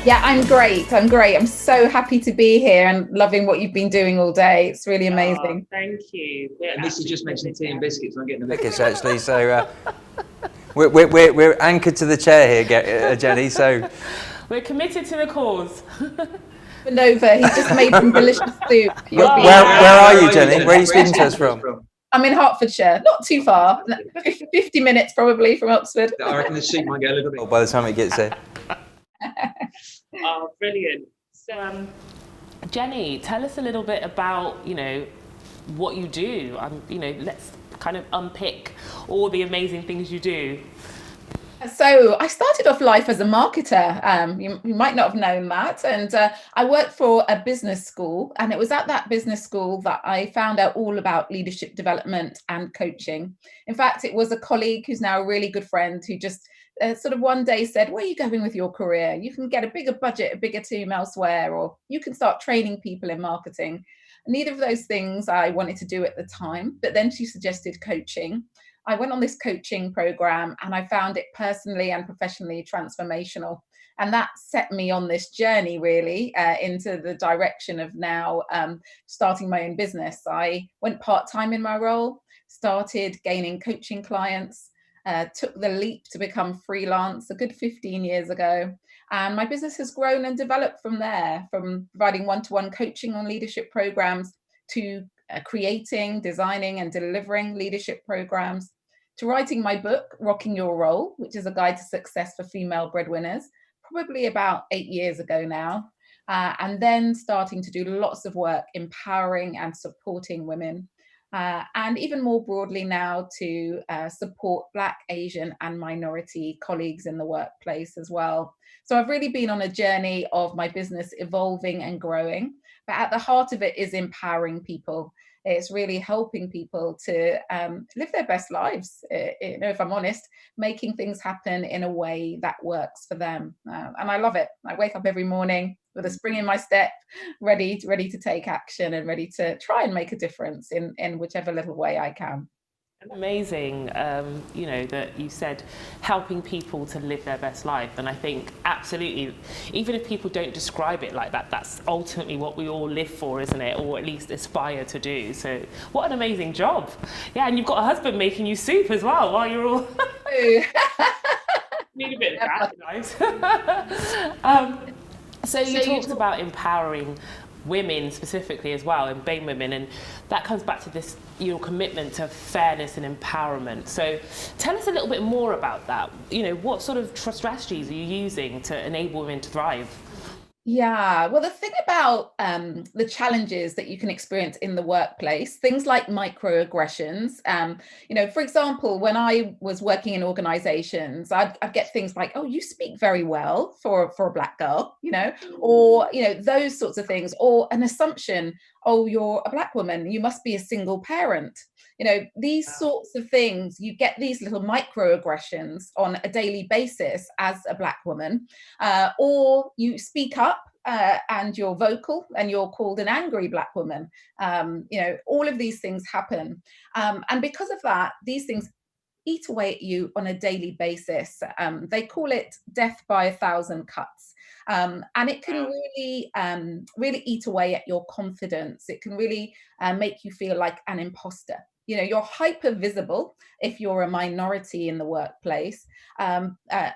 Yeah, I'm great. I'm great. I'm so happy to be here and loving what you've been doing all day. It's really amazing. Thank you. And this is just mentioned tea and biscuits. I'm getting a bit Biscuits, actually. So we're anchored to the chair here, Jenny. So We're committed to the cause. Nova, he's just made some delicious soup. where are you, Jenny? Where are you speaking to us from? I'm in Hertfordshire, not too far, 50 minutes probably from Oxford. I reckon the soup might get a little bit. By the time it gets there. Oh, brilliant. So, Jenny, tell us a little bit about, what you do. Let's kind of unpick all the amazing things you do. So I started off life as a marketer. You might not have known that. And I worked for a business school. And it was at that business school that I found out all about leadership development and coaching. In fact, it was a colleague who's now a really good friend who just sort of one day said, where are you going with your career? You can get a bigger budget, a bigger team elsewhere, or you can start training people in marketing. Neither of those things I wanted to do at the time. But then she suggested coaching. I went on this coaching program and I found it personally and professionally transformational. And that set me on this journey really into the direction of now starting my own business. I went part-time in my role, started gaining coaching clients, took the leap to become freelance a good 15 years ago. And my business has grown and developed from there, from providing one-to-one coaching on leadership programs to creating, designing and delivering leadership programs, to writing my book, Rocking Your Role, which is a guide to success for female breadwinners, probably about 8 years ago now. And then starting to do lots of work empowering and supporting women. And even more broadly now to support Black, Asian and minority colleagues in the workplace as well. So I've really been on a journey of my business evolving and growing, but at the heart of it is empowering people. It's really helping people to live their best lives, if I'm honest, making things happen in a way that works for them. And I love it. I wake up every morning with a spring in my step, ready to take action and ready to try and make a difference in whichever little way I can. Amazing, that you said helping people to live their best life. And I think absolutely, even if people don't describe it like that, that's ultimately what we all live for, isn't it? Or at least aspire to do. So what an amazing job. Yeah, and you've got a husband making you soup as well while you're all... Need a bit of that, guys. So you talked about empowering women specifically as well, and BAME women, and that comes back to this, your commitment to fairness and empowerment. So tell us a little bit more about that. What sort of strategies are you using to enable women to thrive? Yeah, well, the thing about the challenges that you can experience in the workplace, things like microaggressions, for example, when I was working in organizations, I'd get things like, oh, you speak very well for a Black girl, or, those sorts of things, or an assumption, oh, you're a Black woman, you must be a single parent. These sorts of things, you get these little microaggressions on a daily basis as a Black woman, or you speak up and you're vocal and you're called an angry Black woman. All of these things happen. And because of that, these things eat away at you on a daily basis. They call it death by 1,000 cuts. And it can really eat away at your confidence. It can really make you feel like an imposter. You're hyper visible if you're a minority in the workplace,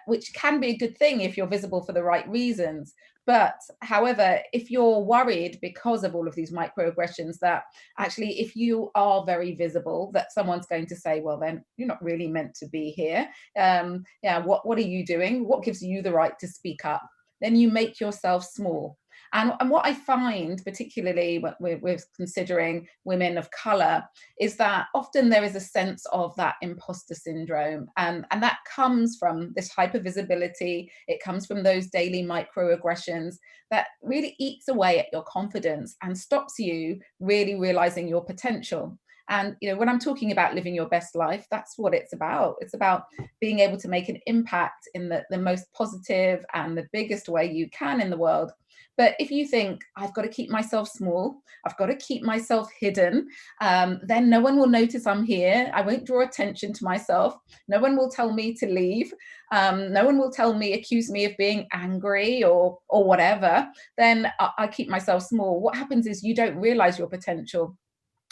which can be a good thing if you're visible for the right reasons. But however, if you're worried because of all of these microaggressions that actually, if you are very visible, that someone's going to say, well, then you're not really meant to be here. What are you doing? What gives you the right to speak up? Then you make yourself small. And what I find, particularly when we're considering women of colour, is that often there is a sense of that imposter syndrome. And that comes from this hypervisibility. It comes from those daily microaggressions that really eats away at your confidence and stops you really realising your potential. And, when I'm talking about living your best life, that's what it's about. It's about being able to make an impact in the most positive and the biggest way you can in the world. But if you think, I've got to keep myself small, I've got to keep myself hidden, then no one will notice I'm here. I won't draw attention to myself. No one will tell me to leave. No one will accuse me of being angry or whatever. Then I keep myself small. What happens is you don't realize your potential.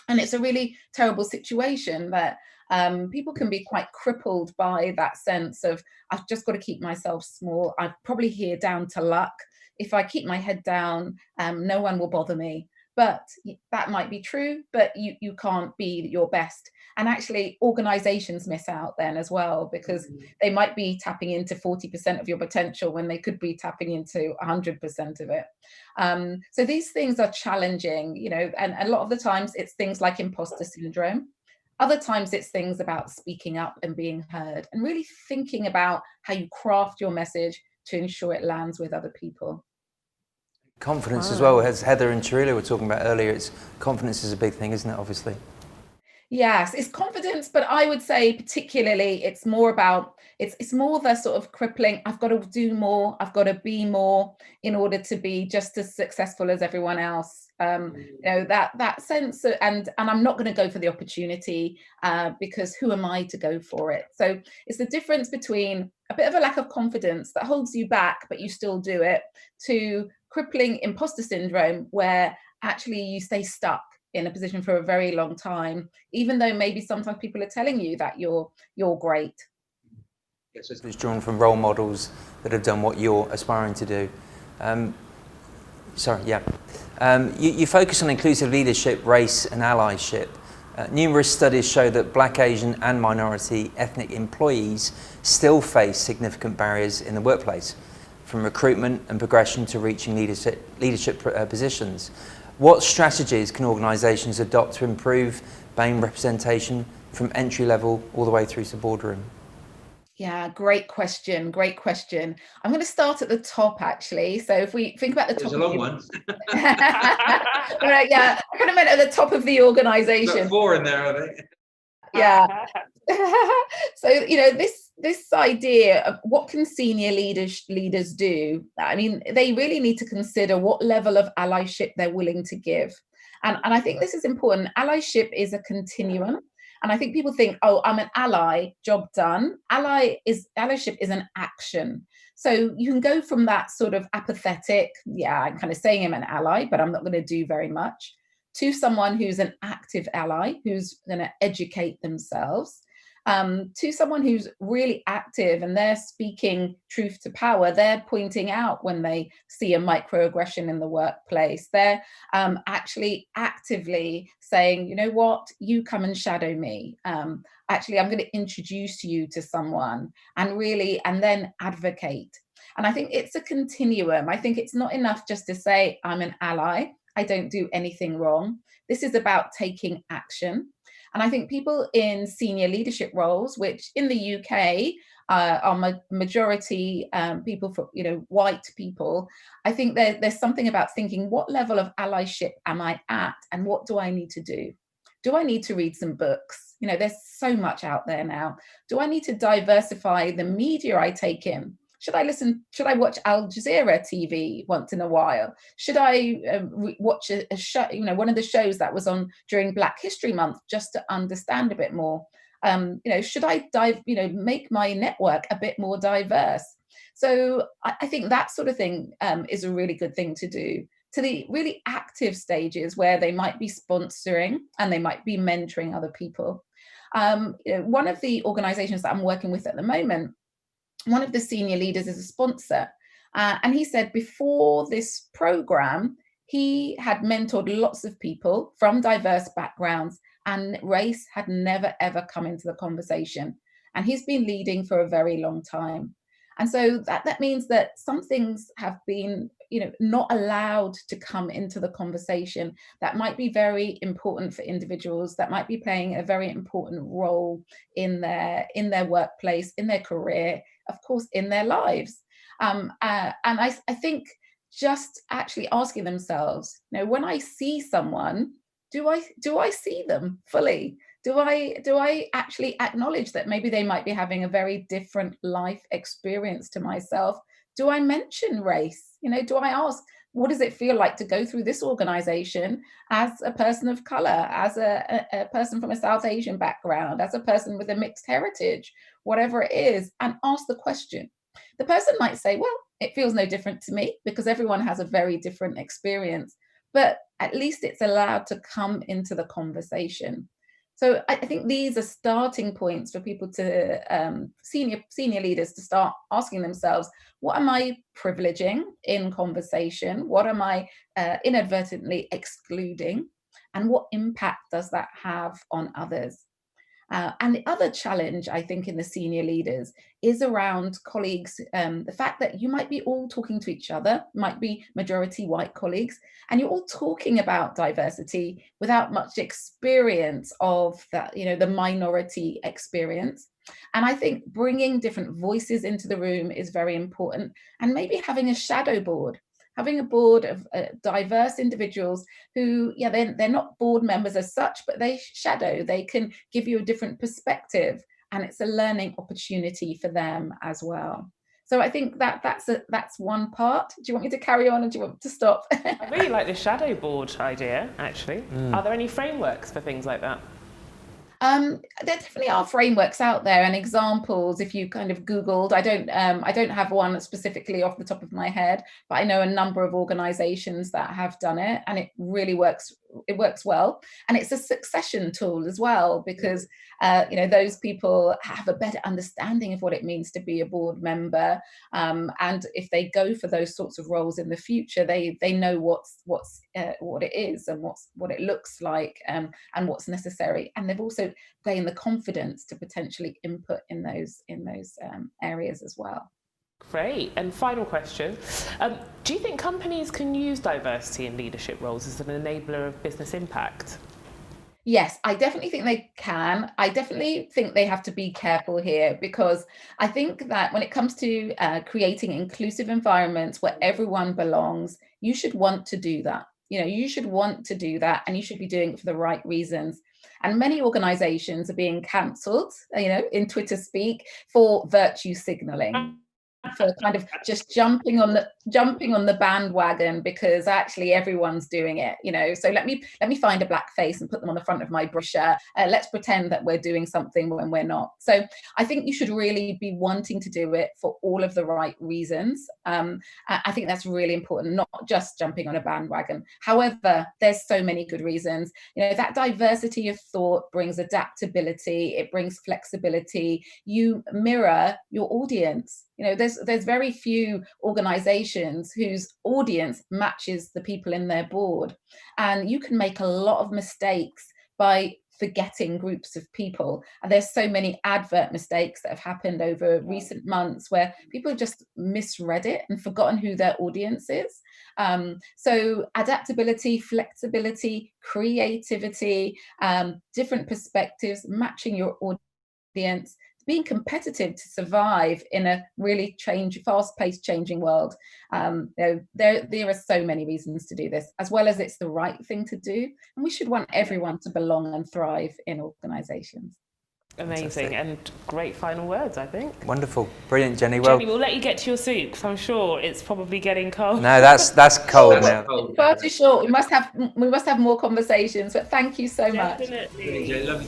And it's a really terrible situation that people can be quite crippled by that sense of, I've just got to keep myself small. I'm probably here down to luck. If I keep my head down, no one will bother me. But that might be true, but you can't be your best. And actually, organizations miss out then as well, because they might be tapping into 40% of your potential when they could be tapping into 100% of it. So these things are challenging, and a lot of the times it's things like imposter syndrome. Other times it's things about speaking up and being heard, and really thinking about how you craft your message to ensure it lands with other people. Confidence as well, as Heather and Charilla were talking about earlier. Confidence is a big thing, isn't it, obviously? Yes, it's confidence, but I would say particularly it's more about, it's more the sort of crippling, I've got to do more, I've got to be more in order to be just as successful as everyone else. That sense of, and I'm not going to go for the opportunity because who am I to go for it? So it's the difference between a bit of a lack of confidence that holds you back, but you still do it, to crippling imposter syndrome, where actually you stay stuck in a position for a very long time, even though maybe sometimes people are telling you that you're great. Yes, it's drawn from role models that have done what you're aspiring to do. You focus on inclusive leadership, race and allyship. Numerous studies show that Black, Asian and minority ethnic employees still face significant barriers in the workplace, from recruitment and progression to reaching leadership positions. What strategies can organisations adopt to improve BAME representation from entry level all the way through to boardroom? Yeah, great question. Great question. I'm going to start at the top, actually. So if we think about the top, There's a long one. Right, yeah, I kind of meant at the top of the organisation. Got 4 in there, I think. Yeah. So this idea of what can senior leaders do, I mean, they really need to consider what level of allyship they're willing to give. And I think this is important. Allyship is a continuum. And I think people think, oh, I'm an ally, job done. Allyship is an action. So you can go from that sort of apathetic, yeah, I'm kind of saying I'm an ally, but I'm not going to do very much, to someone who's an active ally, who's going to educate themselves, to someone who's really active and they're speaking truth to power. They're pointing out when they see a microaggression in the workplace. They're actually actively saying, you know what, you come and shadow me. Actually, I'm going to introduce you to someone, and then advocate. And I think it's a continuum. I think it's not enough just to say, I'm an ally, I don't do anything wrong. This is about taking action. And I think people in senior leadership roles, which in the UK are majority people, for white people, I think there's something about thinking, what level of allyship am I at, and what do I need to do? Do I need to read some books? There's so much out there now. Do I need to diversify the media I take in? Should I watch Al Jazeera TV once in a while? Should I watch a show, one of the shows that was on during Black History Month, just to understand a bit more? Should I make my network a bit more diverse? So I think that sort of thing is a really good thing to do. To the really active stages where they might be sponsoring and they might be mentoring other people. One of the organizations that I'm working with at the moment, one of the senior leaders is a sponsor. And he said before this program, he had mentored lots of people from diverse backgrounds, and race had never, ever come into the conversation. And he's been leading for a very long time. And so that means that some things have been, not allowed to come into the conversation that might be very important for individuals, that might be playing a very important role in their workplace, in their career, of course, in their lives. And I think just actually asking themselves, when I see someone do I see them fully? Do I actually acknowledge that maybe they might be having a very different life experience to myself? Do I mention race? Do I ask, what does it feel like to go through this organization as a person of color, as a person from a South Asian background, as a person with a mixed heritage, whatever it is, and ask the question. The person might say, well, it feels no different to me because everyone has a very different experience, but at least it's allowed to come into the conversation. So I think these are starting points for people to senior leaders to start asking themselves, what am I privileging in conversation? What am I inadvertently excluding? And what impact does that have on others? And the other challenge, I think, in the senior leaders is around colleagues, the fact that you might be all talking to each other, might be majority white colleagues, and you're all talking about diversity without much experience of that, the minority experience. And I think bringing different voices into the room is very important, and maybe having a shadow board. Having a board of diverse individuals who, they're not board members as such, but they shadow, they can give you a different perspective, and it's a learning opportunity for them as well. So I think that's one part. Do you want me to carry on, or do you want to stop? I really like the shadow board idea, actually. Are there any frameworks for things like that? There definitely are frameworks out there and examples. If you kind of Googled, I don't have one specifically off the top of my head, but I know a number of organizations that have done it, and it really works. It works well, and it's a succession tool as well, because those people have a better understanding of what it means to be a board member, and if they go for those sorts of roles in the future, they know what it is and what it looks like, and what's necessary, and they've also gained the confidence to potentially input in those areas as well. Great. And final question. Do you think companies can use diversity in leadership roles as an enabler of business impact? Yes, I definitely think they can. I definitely think they have to be careful here, because I think that when it comes to creating inclusive environments where everyone belongs, you should want to do that. You should want to do that, and you should be doing it for the right reasons. And many organizations are being cancelled, in Twitter speak, for virtue signaling, for kind of just jumping on the bandwagon because actually everyone's doing it, so let me find a black face and put them on the front of my brochure. Let's pretend that we're doing something when we're not. So I think you should really be wanting to do it for all of the right reasons. I think that's really important, not just jumping on a bandwagon. However, there's so many good reasons. That diversity of thought brings adaptability, it brings flexibility. You mirror your audience. There's very few organizations whose audience matches the people in their board, and you can make a lot of mistakes by forgetting groups of people. And there's so many advert mistakes that have happened over recent months where people have just misread it and forgotten who their audience is. So adaptability, flexibility, creativity, different perspectives, matching your audience, being competitive to survive in a really fast-paced changing world. There are so many reasons to do this, as well as it's the right thing to do. And we should want everyone to belong and thrive in organizations. Amazing. Fantastic. And great final words, I think. Wonderful. Brilliant, Jenny. Jenny, we'll let you get to your soup, because I'm sure it's probably getting cold. No, that's cold now. Far too short. We must have more conversations, but thank you so much. Definitely. Lovely.